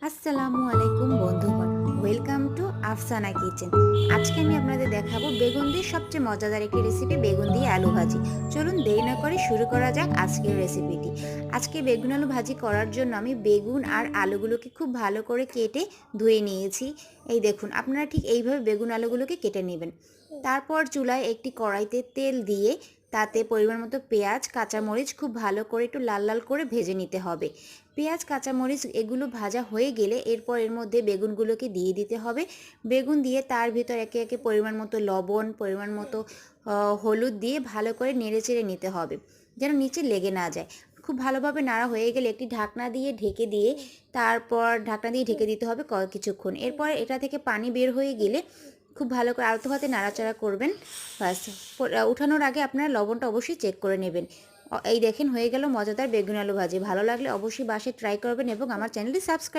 আসসালামু আলাইকুম বন্ধুগণ, ওয়েলকাম টু আফসানা কিচেন। আজকে আমি আপনাদের দেখাবো বেগুন দিয়ে সবচেয়ে মজাদার একটি রেসিপি, বেগুন দিয়ে আলু ভাজি। চলুন দেরি না করে শুরু করা যাক আজকের রেসিপিটি। আজকে বেগুন আলু ভাজি করার জন্য আমি বেগুন আর আলুগুলোকে খুব ভালো করে কেটে ধুয়ে নিয়েছি। এই দেখুন, আপনারা ঠিক এইভাবে বেগুন আলুগুলোকে কেটে নেবেন। তারপর চুলায় একটি কড়াইতে তেল দিয়ে তাতে পরিমাণ মতো পেঁয়াজ, কাঁচামরিচ খুব ভালো করে একটু লাল লাল করে ভেজে নিতে হবে। পেঁয়াজ, কাঁচামরিচ এগুলো ভাজা হয়ে গেলে এরপর এর মধ্যে বেগুনগুলোকে দিয়ে দিতে হবে। বেগুন দিয়ে তার ভিতর একে একে পরিমাণ মতো লবণ, পরিমাণ মতো হলুদ দিয়ে ভালো করে নেড়েচেড়ে নিতে হবে, যেন নিচে লেগে না যায়। খুব ভালোভাবে নাড়া হয়ে গেলে একটি ঢাকনা দিয়ে ঢেকে দিয়ে তারপর ঢাকনা দিয়ে ঢেকে দিতে হবে কিছুক্ষণ। এরপর এটা থেকে পানি বের হয়ে গেলে খুব ভালো করে আলতো হাতে নাড়াচাড়া করবেন। বাস, উঠানোর আগে আপনারা লবণটা অবশ্যই চেক করে নেবেন। এই দেখেন, হয়ে গেল মজাদার বেগুন আলু ভাজি। ভালো লাগলে অবশ্যই বাসায় ট্রাই করবেন এবং আমার চ্যানেলটি সাবস্ক্রাইব